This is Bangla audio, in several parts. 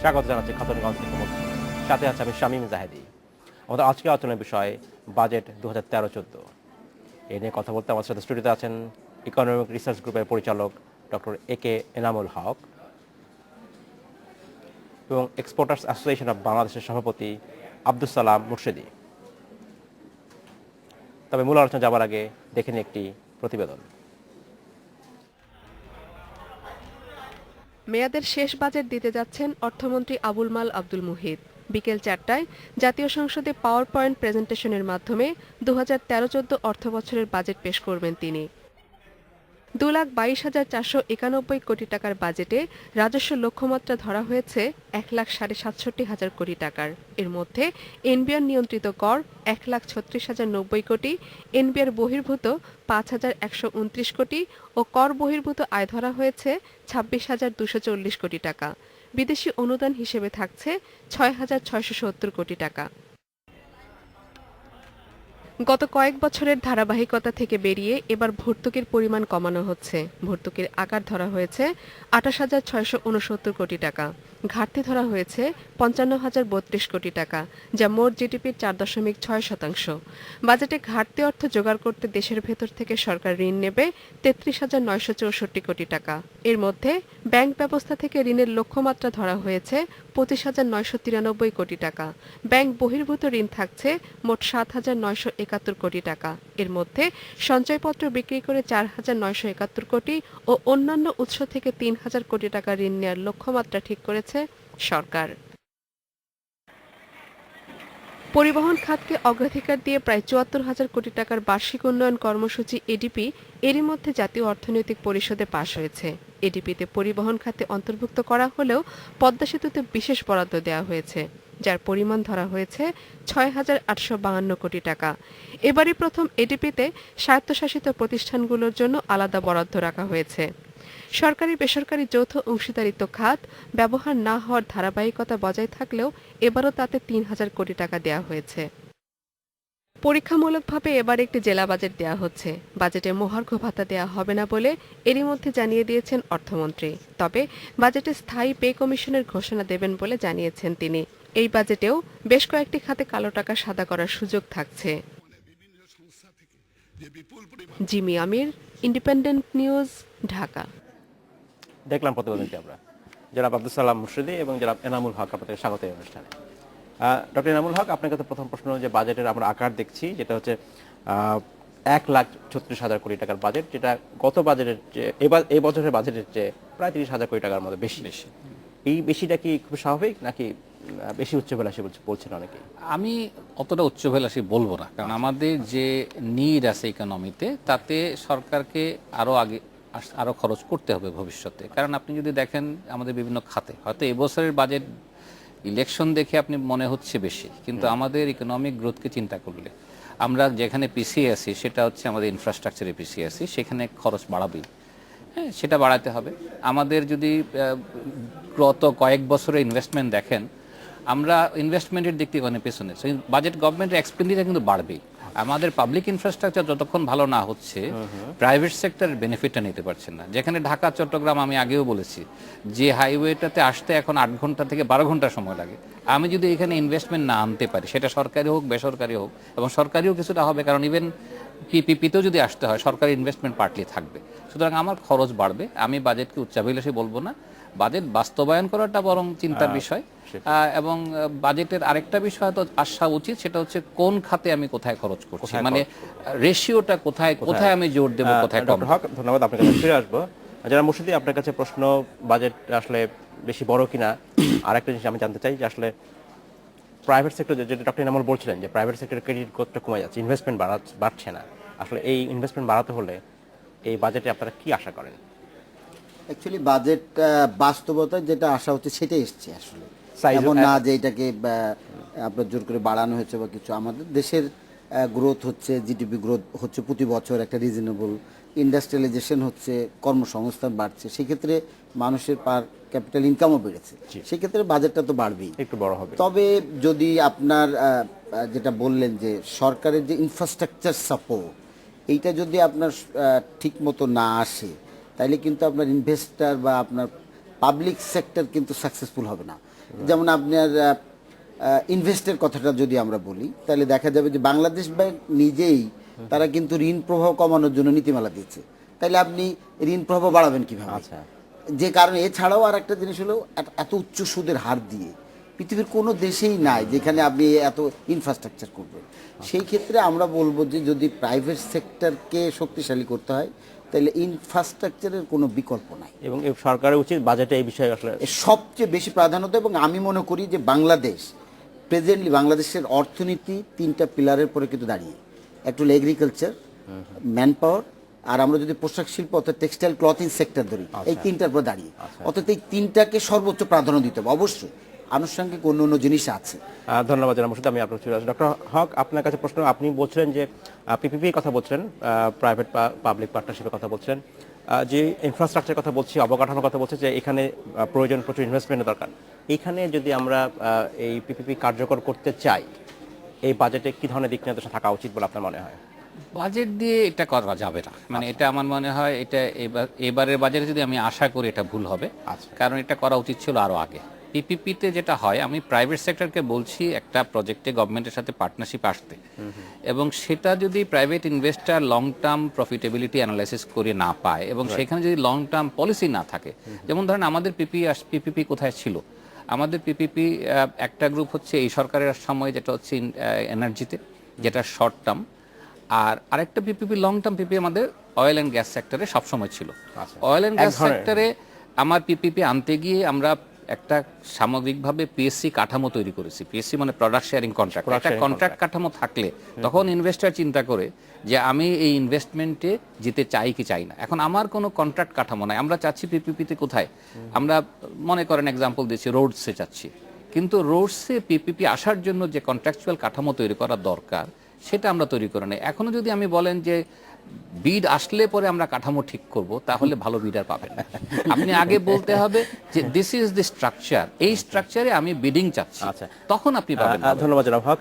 স্বাগত জানাচ্ছি খাতুনগঞ্জ থেকে বলছি। সাথে আছে আমি শামীম জাহেদি। আমাদের আজকে আলোচনার বিষয় বাজেট 2013-14। এই নিয়ে কথা বলতে আমার সাথে স্টুডিওতে আছেন ইকোনমিক রিসার্চ গ্রুপের পরিচালক ডক্টর একে এনামুল হক এবং এক্সপোর্টার্স অ্যাসোসিয়েশন অব বাংলাদেশের সভাপতি আব্দুস সালাম মুর্শেদি। তবে মূল আলোচনা যাবার আগে দেখে নিই একটি প্রতিবেদন। মেয়াদের শেষ বাজেট দিতে যাচ্ছেন অর্থমন্ত্রী আবুল মাল আব্দুল মুহিত। বিকেল 4টায় জাতীয় সংসদে পাওয়ার পয়েন্ট প্রেজেন্টেশনের মাধ্যমে 2013-14 অর্থবছরের বাজেট পেশ করবেন তিনি। 2,22,491 কোটি টাকার বাজেটে রাজস্ব লক্ষ্যমাত্রা ধরা হয়েছে 1,67,500 কোটি টাকার। এর মধ্যে এনবিআর নিয়ন্ত্রিত কর 1,36,090 কোটি, এনবিআর বহির্ভূত 5,129 কোটি ও কর বহির্ভূত আয় ধরা হয়েছে 26,240 কোটি টাকা। বিদেশি অনুদান হিসেবে থাকছে 6,670 কোটি টাকা। গত কয়েক বছরের ধারাবাহিকতা থেকে বেরিয়ে এবার ভর্তুকির পরিমাণ কমানো হচ্ছে। ভর্তুকির আকার ধরা হয়েছে 28,669 কোটি টাকা, ঘাটতি ধরা হয়েছে 55,032 কোটি টাকা, যা মোট জিডিপির 4.6%। বাজেটে ঘাটতি অর্থ জোগাড় করতে দেশের ভেতর থেকে সরকার ঋণ নেবে 33,964 কোটি টাকা। এর মধ্যে ব্যাংক ব্যবস্থা থেকে ঋণের লক্ষ্যমাত্রা ধরা হয়েছে 25,993 কোটি টাকা। ব্যাংক বহির্ভূত ঋণ থাকছে মোট 7,971 কোটি টাকা। এর মধ্যে সঞ্চয়পত্র বিক্রি করে 4,971 কোটি ও অন্যান্য উৎস থেকে 3,000 কোটি টাকা ঋণ নেওয়ার লক্ষ্যমাত্রা ঠিক করেছে সরকার। পরিবহন খাতকে অগ্রাধিকার দিয়ে প্রায় 74,000 কোটি টাকার বার্ষিক উন্নয়ন কর্মসূচি এডিপি এরই মধ্যে জাতীয় অর্থনৈতিক পরিষদে পাশ হয়েছে। এডিপিতে পরিবহন খাতে অন্তর্ভুক্ত করা হলেও পদ্মা সেতুতে বিশেষ বরাদ্দ দেওয়া হয়েছে, যার পরিমাণ ধরা হয়েছে 6,852 কোটি টাকা। এবারই প্রথম এডিপিতে স্বায়ত্তশাসিত প্রতিষ্ঠানগুলোর জন্য আলাদা বরাদ্দ রাখা হয়েছে। সরকারি বেসরকারি যৌথ অংশীদারিত্ব খাত ব্যবহার না হওয়ার ধারাবাহিকতা বজায় থাকলেও এবারও তাতে 3,000 কোটি টাকা দেওয়া হয়েছে। পরীক্ষামূলকভাবে এবার একটি জেলা বাজেট দেওয়া হচ্ছে। বাজেটে মহার্ঘ ভাতা দেওয়া হবে না বলে এরই মধ্যে জানিয়ে দিয়েছেন অর্থমন্ত্রী। তবে বাজেটে স্থায়ী পে কমিশনের ঘোষণা দেবেন বলে জানিয়েছেন তিনি। এই বাজেটেও বেশ কয়েকটি খাতে কালো টাকা সাদা করার সুযোগ থাকছে। জিমি আমির, ইন্ডিপেন্ডেন্ট নিউজ, ঢাকা। দেখলাম প্রতিবেদনটি আমরা। জনাব আব্দুস সালাম মুর্শেদি এবং জনাব এনামুল হক আপনাদের স্বাগত এই অনুষ্ঠানে। ডক্টর এনামুল হক, আপনার কাছে প্রথম প্রশ্ন, যে বাজেটের আমরা আকার দেখছি, যেটা হচ্ছে 1,36,000 কোটি টাকার বাজেট, যেটা গত বাজেটের এই বছরের বাজেটের চেয়ে প্রায় 30,000 কোটি টাকার মতো বেশি। এই বেশিটা কি খুব স্বাভাবিক নাকি বেশি উচ্চাভিলাষী বলছেন অনেকে? আমি অতটা উচ্চাভিলাষী বলবো না, কারণ আমাদের যে নিড আছে ইকোনমিতে, তাতে সরকারকে আরো খরচ করতে হবে ভবিষ্যতে। কারণ আপনি যদি দেখেন আমাদের বিভিন্ন খাতে, হয়তো এবছরের বাজেট ইলেকশন দেখে আপনি মনে হচ্ছে বেশি, কিন্তু আমাদের ইকোনমিক গ্রোথকে চিন্তা করলে আমরা যেখানে পিছিয়ে আছি সেটা হচ্ছে আমাদের ইনফ্রাস্ট্রাকচারে পিছিয়ে আছি, সেখানে খরচ বাড়াবেই। হ্যাঁ, সেটা বাড়াতে হবে। আমাদের যদি গত কয়েক বছরের ইনভেস্টমেন্ট দেখেন, আমরা ইনভেস্টমেন্টের দিক থেকে অনেক পেছনে। বাজেট গভর্নমেন্টের এক্সপেন্ডিচার কিন্তু বাড়বেই। আমাদের পাবলিক ইনফ্রাস্ট্রাকচার যতক্ষণ ভালো না হচ্ছে, প্রাইভেট সেক্টরের বেনিফিটটা নিতে পারছেন না। যেখানে ঢাকা চট্টগ্রাম, আমি আগেও বলেছি যে হাইওয়েটাতে আসতে এখন 8 ঘন্টা থেকে 12 ঘন্টা সময় লাগে। আমি যদি এখানে ইনভেস্টমেন্ট না আনতে পারি, সেটা সরকারি হোক বেসরকারি হোক, এবং সরকারিও কিছুটা হবে, কারণ ইভেন পিপিপিতেও যদি আসতে হয় সরকারি ইনভেস্টমেন্ট পার্টলি থাকবে। সুতরাং আমার খরচ বাড়বে। আমি বাজেটকে উচ্চাভিলাষী বলবো না, বাজেট বাস্তবায়ন করাটা বরং চিন্তার বিষয়। এবং বাজেটের আরেকটা বিষয় তো আসা উচিত, সেটা হচ্ছে কোন খাতে আমি কোথায় খরচ করছি, মানে রেশিওটা কোথায় কোথায় আমি জোর দেবো, কোথায় কম। ডক্টর হক, ধন্যবাদ। আপনার কাছে ফিরে আসবো। যারা মুর্শিদি, আপনার কাছে প্রশ্ন, বাজেট আসলে বেশি বড় কিনা। আরেকটা জিনিস আমি জানতে চাই যে আসলে প্রাইভেট সেক্টর, যেটা ডক্টর ইনামুল বলছিলেন যে প্রাইভেট সেক্টরের ক্রেডিট গ্রোথটা কমে যাচ্ছে, ইনভেস্টমেন্ট বাড়ছে না। আসলে এই ইনভেস্টমেন্ট বাড়াতে হলে এই বাজেটে আপনারা কি আশা করেন? অ্যাকচুয়ালি বাজেট বাস্তবতা যেটা আশা হচ্ছে সেটাই এসছে আসলে, এমন না যে এটাকে আপনার জোর করে বাড়ানো হয়েছে বা কিছু। আমাদের দেশের গ্রোথ হচ্ছে, জিডিপি গ্রোথ হচ্ছে প্রতি বছর একটা রিজনেবল, ইন্ডাস্ট্রিয়ালাইজেশন হচ্ছে, কর্মসংস্থান বাড়ছে, সেক্ষেত্রে মানুষের পার ক্যাপিটাল ইনকামও বেড়েছে, সেক্ষেত্রে বাজেটটা তো বাড়বেই, একটু বড় হবে। তবে যদি আপনার যেটা বললেন যে সরকারের যে ইনফ্রাস্ট্রাকচার সাপোর্ট, এইটা যদি আপনার ঠিক মতো না আসে, তাইলে কিন্তু আপনার ইনভেস্টার বা আপনার পাবলিক সেক্টর কিন্তু সাকসেসফুল হবে না। যেমন আপনার ইনভেস্টের কথাটা যদি আমরা বলি তাহলে দেখা যাবে যে বাংলাদেশ ব্যাংক নিজেই তারা কিন্তু ঋণ প্রবাহ কমানোর জন্য নীতিমালা দিয়েছে, তাহলে আপনি ঋণ প্রবাহ বাড়াবেন কিভাবে? আচ্ছা। যে কারণে এছাড়াও আর একটা জিনিস হলো এত উচ্চ সুদের হার দিয়ে পৃথিবীর কোনো দেশেই নাই যেখানে আপনি এত ইনফ্রাস্ট্রাকচার করবেন। সেই ক্ষেত্রে আমরা বলবো যে যদি প্রাইভেট সেক্টরকে শক্তিশালী করতে হয় তাহলে ইনফ্রাস্ট্রাকচারের কোনো বিকল্প নাই এবং এই সরকারের উচিত বাজেটে এই বিষয়ে আসলে এর সবচেয়ে বেশি প্রাধান্য দেয়। এবং আমি মনে করি যে বাংলাদেশ প্রেজেন্টলি বাংলাদেশের অর্থনীতি 3টা পিলারের পরে কিন্তু দাঁড়িয়ে, একটা হলো এগ্রিকালচার, ম্যান পাওয়ার, আর আমরা যদি পোশাক শিল্প অর্থাৎ টেক্সটাইল ক্লথিং সেক্টর ধরি, এই 3টার পর দাঁড়িয়ে। অর্থাৎ এই 3টাকে সর্বোচ্চ প্রাধান্য দিতে হবে। অবশ্যই আনুষঙ্গিক অন্য অন্য জিনিস আছে। ধন্যবাদ জনাব মুর্শিদ। আমি আপনার চলে আসছি ডক্টর হক, আপনার কাছে প্রশ্ন। আপনি বলছিলেন যে পিপিপির কথা বলছিলেন, প্রাইভেট পাবলিক পার্টনারশিপের কথা বলছিলেন, যে ইনফ্রাস্ট্রাকচারের কথা বলছি, অবকাঠামোর কথা বলছি, যে এখানে প্রয়োজন প্রচুর ইনভেস্টমেন্টের দরকার। এইখানে যদি আমরা এই পিপিপি কার্যকর করতে চাই, এই বাজেটে কি ধরনের দিক নির্দেশনা থাকা উচিত বলে আপনার মনে হয়? বাজেট দিয়ে এটা করা যাবে না, মানে এটা আমার মনে হয় এটা এবারের বাজেটে যদি আমি আশা করি এটা ভুল হবে। কারণ এটা করা উচিত ছিল আরো আগে। পিপিপিতে যেটা হয়, আমি প্রাইভেট সেক্টরকে বলছি একটা প্রজেক্টে গভর্নমেন্টের সাথে পার্টনারশিপ আসতে, এবং সেটা যদি private investor long term profitability analysis করে না পায়, এবং সেখানে যদি লং টার্ম পলিসি না থাকে, যেমন ধরেন আমাদের পিপিপি কোথায় ছিল, আমাদের পিপিপি একটা গ্রুপ হচ্ছে এই সরকারের সময় যেটা হচ্ছে এনার্জিতে, যেটা শর্ট টার্ম, আর আরেকটা পিপিপি লং টার্ম পিপি আমাদের অয়েল অ্যান্ড গ্যাস সেক্টরে সবসময় ছিল। অয়েল অ্যান্ড গ্যাস সেক্টরে আমার পিপিপি আনতে গিয়ে আমরা একটা সামগ্রিকভাবে পিএসসি কাঠামো তৈরি করেছি। পিএসসি মানে প্রোডাক্ট শেয়ারিং কন্ট্রাক্ট। একটা কন্ট্রাক্ট কাঠামো থাকলে তখন ইনভেস্টর চিন্তা করে যে আমি এই ইনভেস্টমেন্টে যেতে চাই কি চাই না। এখন আমার কোনো কন্ট্রাক্ট কাঠামো নাই, আমরা চাচ্ছি পিপিপিতে কোথায়, আমরা মনে করেন এক্সাম্পল দিচ্ছি রোডসে চাচ্ছি, কিন্তু রোডসে পিপিপি আসার জন্য যে কন্ট্রাকচুয়াল কাঠামো তৈরি করা দরকার সেটা আমরা তৈরি করে নেই। এখনো যদি আমি বলেন যে বিড আসলে পরে আমরা কাঠামো ঠিক করব, তাহলে ভালো বিডার পাবেন না। আপনি আগে বলতে হবে যে দিস ইজ দি স্ট্রাকচার, এই স্ট্রাকচারে আমি বিডিং চাচ্ছি, তখন আপনি পাবেন। ধন্যবাদ জনাব হক।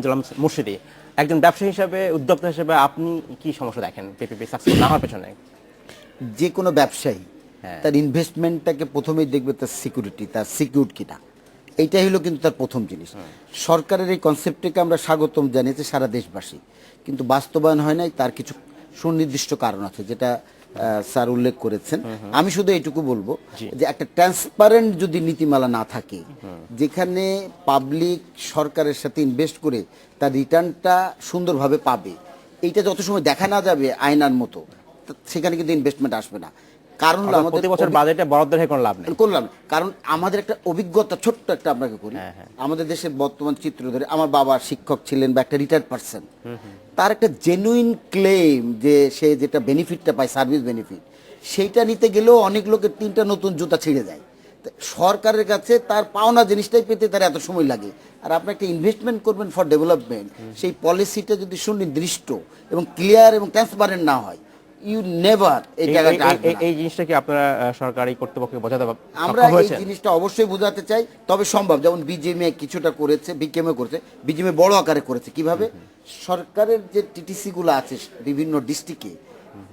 জনাব মুর্শিদি, একজন ব্যবসায়ী হিসেবে, উদ্যোক্তা হিসেবে আপনি কি সমস্যা দেখেন পিপিপি সাকসেস না হওয়ার পেছনে? যে কোনো ব্যবসায়ী তার ইনভেস্টমেন্টটাকে প্রথমেই দেখবে তার সিকিউরিটি, তার সিকিউর কিনা, এইটাই হলো কিন্তু তার প্রথম জিনিস। সরকারের এই কনসেপ্টটাকে আমরা স্বাগতম জানিয়েছি সারা দেশবাসী, কিন্তু বাস্তবায়ন হয় নাই। তার কিছু সুনির্দিষ্ট কারণ আছে যেটা স্যার উল্লেখ করেছেন। আমি শুধু এইটুকু বলবো যে একটা ট্রান্সপারেন্ট যদি নীতিমালা না থাকে, যেখানে পাবলিক সরকারের সাথে ইনভেস্ট করে তার রিটার্নটা সুন্দরভাবে পাবে, এইটা যত সময় দেখা না যাবে আয়নার মতো, সেখানে কিন্তু ইনভেস্টমেন্ট আসবে না। কারণ প্রতি বছর বাজেটে বরাদ্দ রেখে কোনো লাভ নেই। করলাম কারণ আমাদের একটা অভিজ্ঞতা ছোট্ট একটা আপনাকে করি। আমাদের দেশের বর্তমান চিত্র ধরে, আমার বাবা শিক্ষক ছিলেন বা একটা রিটায়ার্ড পারসন, তার একটা জেনুইন ক্লেম যে সে যেটা বেনিফিটটা পায়, সার্ভিস বেনিফিট, সেইটা নিতে গেলেও অনেক লোকের 3টা নতুন জুতা ছিঁড়ে যায়। সরকারের কাছে তার পাওনা জিনিসটাই পেতে তার এত সময় লাগে। আর আপনি একটা ইনভেস্টমেন্ট করবেন ফর ডেভেলপমেন্ট, সেই পলিসিটা যদি সুনির্দিষ্ট এবং ক্লিয়ার এবং ট্রান্সপারেন্ট না হয়, ইউ নেভার এই জায়গাটা। এই জিনিসটা কি আপনারা সরকারি কর্তৃপক্ষকে বোঝাতে আমরা এই জিনিসটা অবশ্যই বোঝাতে চাই, তবে সম্ভব। যেমন বিজিএমএ কিছুটা করেছে, বিকেএমএ করেছে, বিজিএমএ বড় আকারে করেছে। কিভাবে? সরকারের যে টিটিসি গুলো আছে বিভিন্ন ডিস্ট্রিক্টে,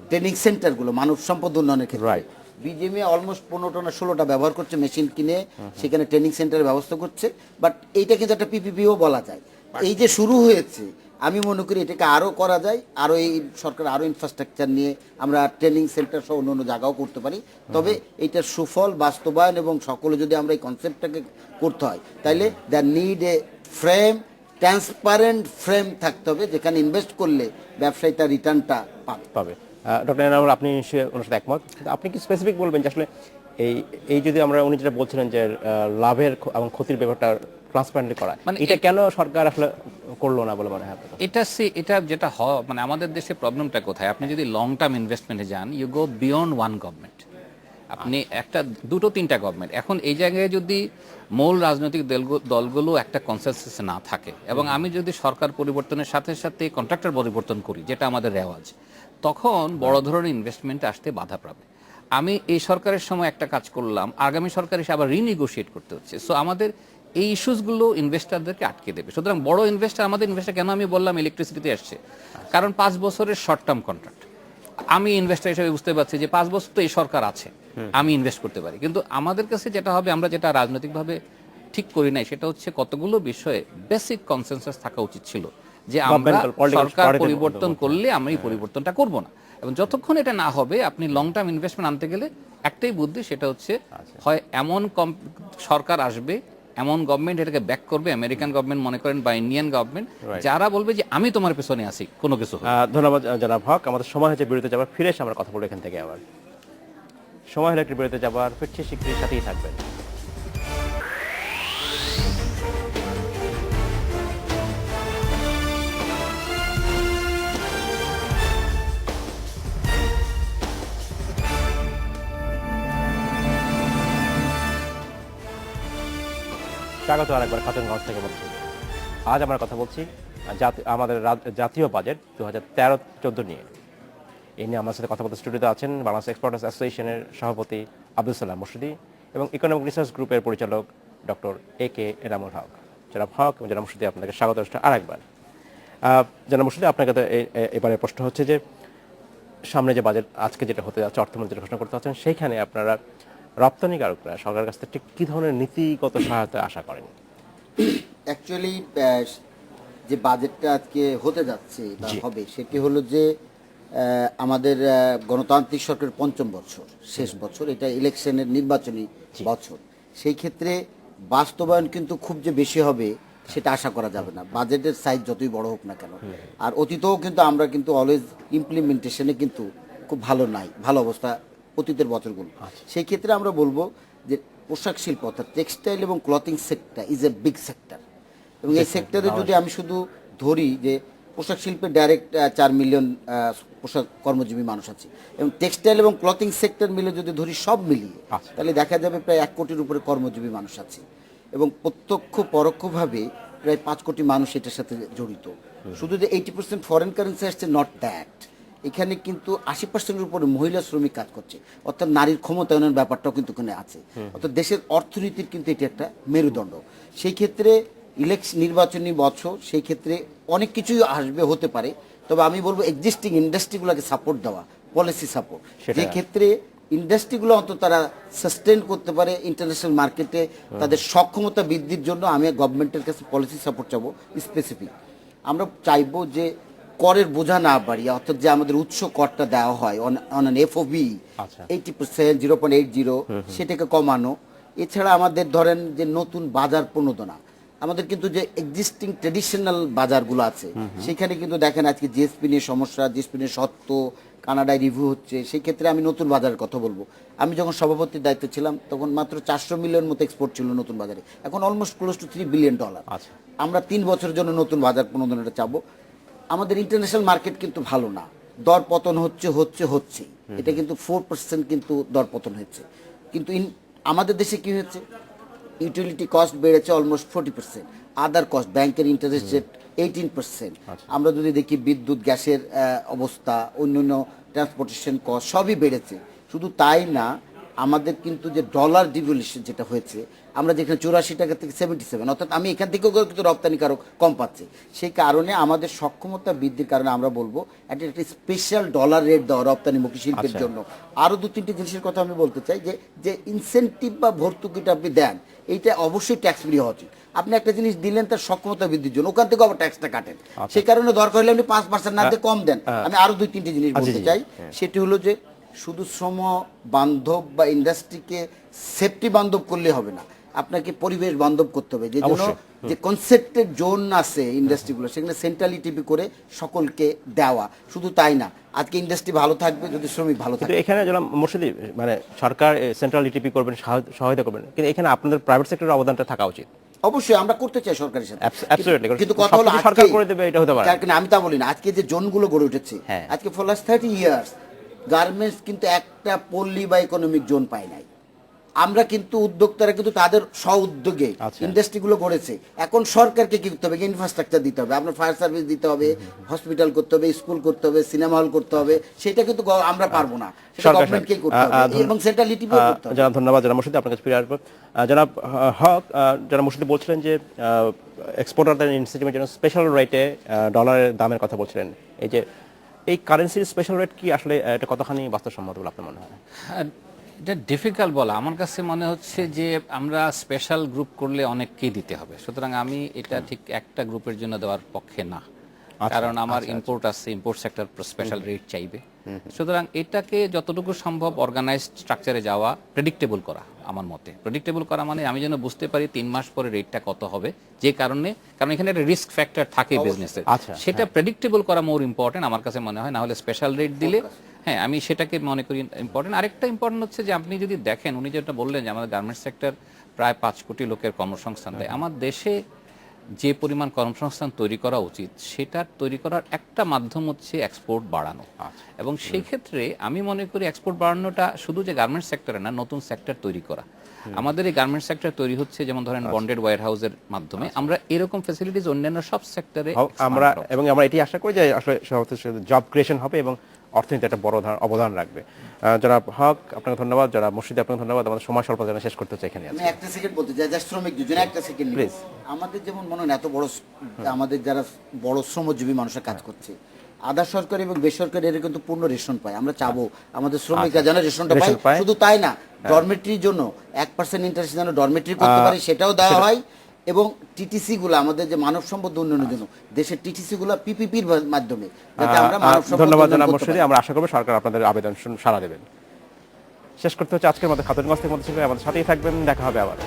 ট্রেনিং সেন্টারগুলো মানব সম্পদ উন্নয়নের ক্ষেত্রে, বিজিএমএ অলমোস্ট 15টা না 16টা ব্যবহার করছে, মেশিন কিনে সেখানে ট্রেনিং সেন্টারের ব্যবস্থা করছে। বাট এইটা কিন্তু একটা পিপিপিও বলা যায়। এই যে শুরু হয়েছে, আমি মনে করি এটাকে আরও করা যায়, আরও এই সরকার আরও ইনফ্রাস্ট্রাকচার নিয়ে আমরা ট্রেনিং সেন্টার সহ অন্য অন্য জায়গাও করতে পারি। তবে এইটার সুফল বাস্তবায়ন এবং সকলে যদি আমরা এই কনসেপ্টটাকে করতে হয়, তাইলে the need A frame, transparent frame থাকতে হবে, যেখানে ইনভেস্ট করলে ব্যবসায়ী তার রিটার্নটা পাবে। ডক্টর এনামুল, আপনি ওনার সাথে একমত? আপনি কি স্পেসিফিক বলবেন যে আসলে এই যদি আমরা, উনি যেটা বলছিলেন যে লাভের এবং ক্ষতির ব্যাপারটা ট্রান্সপারেন্টলি করা, মানে এটা কেন সরকার আসলে করলো না বলে মনে হয়? এটা যেটা হয়, মানে আমাদের দেশে প্রবলেমটা কোথায়, আপনি যদি লং টার্ম ইনভেস্টমেন্টে যান, you go beyond one government, আপনি একটা 2-3টা গভর্নমেন্ট। এখন এই জায়গায় যদি মূল রাজনৈতিক দলগুলো একটা কনসেনসাসে না থাকে, এবং আমি যদি সরকার পরিবর্তনের সাথে সাথে কন্ট্রাক্টর পরিবর্তন করি, যেটা আমাদের রেওয়াজ, তখন বড় ধরনের ইনভেস্টমেন্টে আসতে বাধা পাবে। আমি এই সরকারের সময় একটা কাজ করলাম, আগামী সরকার এসে আবার রিনেগোশিয়েট করতে হচ্ছে। সো আমাদের এই ইস্যুসগুলো ইনভেস্টারদেরকে আটকে দেবে। সুতরাং বড় ইনভেস্টার, আমাদের ইনভেস্টার কেন আমি বললাম ইলেকট্রিসিটিতে আসছে, কারণ 5 বছরের শর্ট টার্ম কন্ট্রাক্ট, আমি ইনভেস্টর হিসেবে বুঝতে পারছি যে 5 বছর তো এই সরকার আছে, আমি ইনভেস্ট করতে পারি। কিন্তু আমাদের কাছে যেটা হবে, আমরা যেটা রাজনৈতিকভাবে ঠিক করি নাই, সেটা হচ্ছে কতগুলো বিষয়ে বেসিক কনসেনসাস থাকা উচিত ছিল যে আমরা সরকার পরিবর্তন করলে আমরা এই পরিবর্তনটা করব না। এবং যতক্ষণ এটা না হবে, আপনি লং টার্ম ইনভেস্টমেন্ট আনতে গেলে একটাই বুদ্ধি, সেটা হচ্ছে হয় এমন সরকার আসবে, এমন গভর্নমেন্ট এটাকে ব্যাক করবে, আমেরিকান গভর্নমেন্ট মনে করেন বা ইন্ডিয়ান গভর্নমেন্ট, যারা বলবে যে আমি তোমার পেছনে আছি কোনো কিছু হবে। ধন্যবাদ জনাব হক। আমাদের সময় হয়েছে বিরতি যাবার, ফিরে এসে আমরা কথা বলবো এখান থেকে আবার। সময় হলে একটি বিরতি যাবার, ফিরছি শিগগিরই, সাথেই থাকবেন। স্বাগত আরেকবার খাতুনগঞ্জ থেকে বলছি। আজ আমরা কথা বলছি আমাদের জাতীয় বাজেট 2013-14 নিয়ে। এই নিয়ে আমার সাথে কথা বলতে স্টুডিওতে আছেন বাংলাদেশ এক্সপোর্টার্স অ্যাসোসিয়েশনের সভাপতি আব্দুল সালাম মুর্শিদি এবং ইকোনমিক রিসার্চ গ্রুপের পরিচালক ডক্টর এ.কে এনামুল হক। জনাব হক এবং জনাব মুর্শিদি, আপনাকে স্বাগত আরেকবার। জনাব মুর্শিদি, আপনাকে তো এবারে প্রশ্ন হচ্ছে যে সামনে যে বাজেট আজকে যেটা হতে যাচ্ছে, অর্থমন্ত্রী ঘোষণা করতে যাচ্ছেন, সেইখানে আপনারা রপ্তানিকারকরা সরকারের কাছ থেকে ঠিক কী ধরনের নীতিগত সহায়তা আশা করেন? অ্যাকচুয়ালি যে বাজেটটা আজকে হতে যাচ্ছে বা হবে, সেটি হলো যে আমাদের গণতান্ত্রিক সরকারের 5ম বছর, শেষ বছর, এটা ইলেকশনের নির্বাচনী বছর। সেই ক্ষেত্রে বাস্তবায়ন কিন্তু খুব যে বেশি হবে সেটা আশা করা যাবে না, বাজেটের সাইজ যতই বড় হোক না কেন। আর অতীতেও কিন্তু আমরা কিন্তু অলওয়েজ ইমপ্লিমেন্টেশনে কিন্তু খুব ভালো অবস্থা অতীতের বছরগুলো। সেই ক্ষেত্রে আমরা বলবো যে পোশাক শিল্প অর্থাৎ টেক্সটাইল এবং clothing sector is a big sector. এবং এই সেক্টরে যদি আমি শুধু ধরি যে পোশাক শিল্পে ডাইরেক্ট 4 মিলিয়ন পোশাক কর্মজীবী মানুষ আছে, এবং টেক্সটাইল এবং ক্লথিং সেক্টর মিলে যদি ধরি সব মিলিয়ে, তাহলে দেখা যাবে প্রায় 1 কোটির উপরে কর্মজীবী মানুষ আছে, এবং প্রত্যক্ষ পরোক্ষভাবে প্রায় 5 কোটি মানুষ এটার সাথে জড়িত। শুধু যে 80% ফরেন কারেন্সি আসছে, নট দ্যাট, এখানে কিন্তু 80%-এর উপরে মহিলা শ্রমিক কাজ করছে, অর্থাৎ নারীর ক্ষমতায়নের ব্যাপারটাও কিন্তু এখানে আছে, অর্থাৎ দেশের অর্থনীতির কিন্তু এটি একটা মেরুদণ্ড। সেই ক্ষেত্রে নির্বাচনী বছর, সেই ক্ষেত্রে অনেক কিছুই আসবে, হতে পারে, তবে আমি বলবো এক্সিস্টিং ইন্ডাস্ট্রিগুলোকে সাপোর্ট দেওয়া, পলিসি সাপোর্ট, যে ক্ষেত্রে ইন্ডাস্ট্রিগুলো অন্তত তারা সাস্টেন করতে পারে ইন্টারন্যাশনাল মার্কেটে, তাদের সক্ষমতা বৃদ্ধির জন্য আমি গভর্নমেন্টের কাছে পলিসি সাপোর্ট চাবো স্পেসিফিক। আমরা চাইবো যে করের বোঝা না বাড়িয়ে, অর্থাৎ যে আমাদের উৎস করটা দেওয়া হয় অন অ্যান এফওবি 80%, 0.80, সেটাকে কমানো। এছাড়া আমাদের ধরেন যে নতুন বাজার প্রণোদনা, আমাদের কিন্তু যে এক্সিস্টিং ট্রেডিশনাল বাজারগুলো আছে, সেখানে কিন্তু দেখেন আজকে জিএসপি নিয়ে সমস্যা, জিএসপি নিয়ে সত্য কানাডায় রিভিউ হচ্ছে। সেই ক্ষেত্রে আমি নতুন বাজারের কথা বলবো। আমি যখন সভাপতির দায়িত্ব ছিলাম তখন মাত্র 400 মিলিয়ন মতো এক্সপোর্ট ছিল নতুন বাজারে, এখন অলমোস্ট ক্লোজ টু $3 বিলিয়ন। আমরা 3 বছরের জন্য নতুন বাজার প্রণোদনাটা চাবো। আমাদের ইন্টারন্যাশনাল মার্কেট কিন্তু ভালো না, দর পতন হচ্ছে, এটা কিন্তু 4% কিন্তু দর পতন হচ্ছে। কিন্তু আমাদের দেশে কি হচ্ছে, ইউটিলিটি কস্ট বেড়েছে অলমোস্ট 40%, আদার কস্ট, ব্যাংকের ইন্টারেস্ট রেট 18%। আমরা যদি দেখি বিদ্যুৎ, গ্যাসের অবস্থা, অন্যান্য ট্রান্সপোর্টেশন কস্ট সবই বেড়েছে। শুধু তাই না, আমাদের কিন্তু যে ডলার ডিভ্যালুয়েশন যেটা হয়েছে, আমরা যেখানে 84 টাকা থেকে 77, অর্থাৎ আমি এখান থেকেও কিন্তু রপ্তানিকারক কম পাচ্ছে। সেই কারণে আমাদের সক্ষমতা বৃদ্ধির কারণে আমরা বলবো একটা স্পেশাল ডলার রেট দেওয়া রপ্তানিমুখী শিল্পের জন্য। আরও 2-3টি জিনিসের কথা আমি বলতে চাই, যে ইনসেন্টিভ বা ভর্তুকিটা আপনি দেন, এইটা অবশ্যই ট্যাক্স ফ্রি হওয়া উচিত। আপনি একটা জিনিস দিলেন তার সক্ষমতা বৃদ্ধির জন্য, ওখান থেকে আবার ট্যাক্সটা কাটেন। সেই কারণে দরকার হলে আপনি 5% না দিয়ে কম দেন। আমি আরো 2-3টি জিনিস বলতে চাই, সেটি হলো যে শুধু শ্রম বান্ধব বা ইন্ডাস্ট্রিকে সেফটি বান্ধব করলে হবে না, আপনাকে পরিবেশ বান্ধব করতে হবে। যে জন্য যে কনসেপ্টেড জোন আছে ইন্ডাস্ট্রিগুলো, সেখানে সেন্ট্রালি টিপি করে সকলকে দেওয়া। শুধু তাই না, আজকে ইন্ডাস্ট্রি ভালো থাকবে যদি শ্রমিক ভালো থাকে। এখানে যেন মুর্শিদি, মানে সরকার সেন্ট্রাল ইটিপি করবেন, সহায়তা করবেন, কিন্তু এখানে আপনাদের প্রাইভেট সেক্টরের অবদানটা থাকা উচিত। অবশ্যই আমরা করতে চাই সরকারের সাথে, কিন্তু কথা হলো সরকার করে দেবে এটা হতে পারে না। আমি তা বলি না, আজকে যে জোনগুলো গড়ে উঠেছে, আজকে ফর লাস্ট 30 ইয়ার্স গার্মেন্টস কিন্তু একটা পল্লী বা ইকোনমিক জোন পায় নাই। আমরা কিন্তু উদ্যোক্তারা কিন্তু তাদের স্ব উদ্যোগে ইন্ডাস্ট্রিগুলো গড়েছে। এখন সরকারকে কি করতে হবে, ইনফ্রাস্ট্রাকচার দিতে হবে, আপনার ফায়ার সার্ভিস দিতে হবে, হসপিটাল করতে হবে, স্কুল করতে হবে, সিনেমা হল করতে হবে। সেটা কিন্তু আমরা পারবো না, সেটা গভর্নমেন্টকেই করতে হবে এবং সেন্ট্রালিটিও করতে হবে। জনাব ধন্যবাদ। জনাব মুর্শিদি, আপনার কাছে ফিরে আসবো। জনাব হক, জনাব মুর্শিদি বলছিলেন যে এক্সপোর্টারদের ইনসেন্টিভের জন্য স্পেশাল রেটে ডলারের দামের কথা বলছিলেন। এই যে এই কারেন্সির স্পেশাল রেট কি আসলে এটা কতখানি বাস্তবসম্মত বলে আপনার মনে হয়? এটা ডিফিকাল্ট বলা, আমার কাছে মনে হচ্ছে যে আমরা স্পেশাল গ্রুপ করলে অনেককেই দিতে হবে, সুতরাং আমি এটা ঠিক একটা গ্রুপের জন্য দেওয়ার পক্ষে না, কারণ আমার ইম্পোর্ট আছে, ইম্পোর্ট সেক্টর স্পেশাল রেট চাইবে। সুতরাং এটাকে যতটুকু সম্ভব অর্গানাইজড স্ট্রাকচারে যাওয়া, প্রেডিক্টেবল করা, আমার মতে প্রেডিক্টেবল করা মানে আমি যেন বুঝতে পারি 3 মাস পরে রেটটা কত হবে, যে কারণে কারণ এখানে একটা রিস্ক ফ্যাক্টর থাকে বিজনেসের, সেটা প্রেডিক্টেবল করা মোর ইম্পর্টেন্ট আমার কাছে মনে হয়। না হলে স্পেশাল রেট দিলে হ্যাঁ আমি সেটাকে মনে করি ইম্পর্টেন্ট। আরেকটা ইম্পর্টেন্ট হচ্ছে যে আপনি যদি দেখেন, উনি যেটা বললেন যে আমাদের গার্মেন্টস সেক্টর প্রায় 5 কোটি লোকের কর্মসংস্থান দেয়, আমার দেশে যে পরিমাণ কর্মসংস্থান তৈরি করা উচিত সেটা তৈরি করার একটা মাধ্যম হচ্ছে এক্সপোর্ট বাড়ানো। এবং সেই ক্ষেত্রে আমি মনে করি এক্সপোর্ট বাড়ানোটা শুধু যে গার্মেন্টস সেক্টরে না, নতুন সেক্টর তৈরি করা। আমাদের এই গার্মেন্টস সেক্টর তৈরি হচ্ছে যেমন ধরেন বন্ডেড ওয়্যার হাউসের মাধ্যমে, আমরা এরকম ফ্যাসিলিটিস অন্যান্য সব সেক্টরে আমরা এটি আশা করি যে আসলে জব ক্রিয়েশন হবে এবং অর্থনীতি একটা বড় অবদান রাখবে। যারা হক আপনাকে ধন্যবাদ, যারা মুর্শিদ আপনাকে ধন্যবাদ। আমাদের সময় স্বল্প জানা শেষ করতে চাই এখানে। আমি একটা সেকেন্ড বলতে চাই, যা শ্রমিক দুজনে একটা সেকেন্ড প্লিজ। আমাদের যেমন মনে হয় এত বড় আমাদের যারা বড় শ্রমজীবী মানুষের কাজ করছে, আধা সরকারি এবং বেসরকারি এর কিন্তু পূর্ণ রেশন পায়। আমরা চাবো আমাদের শ্রমিকরা যেন রেশনটা পায়, শুধু তাই না, ডরমেটরির জন্য 1% ইন্টারেস্ট যেন ডরমেটরি করতে পারে সেটাও দেওয়া হয়। এবং টিটিসি গুলো আমাদের যে মানব সম্পদ উন্নয়নের জন্য দেশের টিটিসি গুলো পিপিপির মাধ্যমে যাতে আমরা মানব সম্পদ। ধন্যবাদ জানাব মুর্শিদ, আমরা আশা করব সরকার আপনাদের আবেদন সাড়া দেবেন। শেষ করতে হচ্ছে আজকের মতো খাতুনগঞ্জ থেকে মতো ছিল, আমাদের সাথেই থাকবেন, দেখা হবে আবার।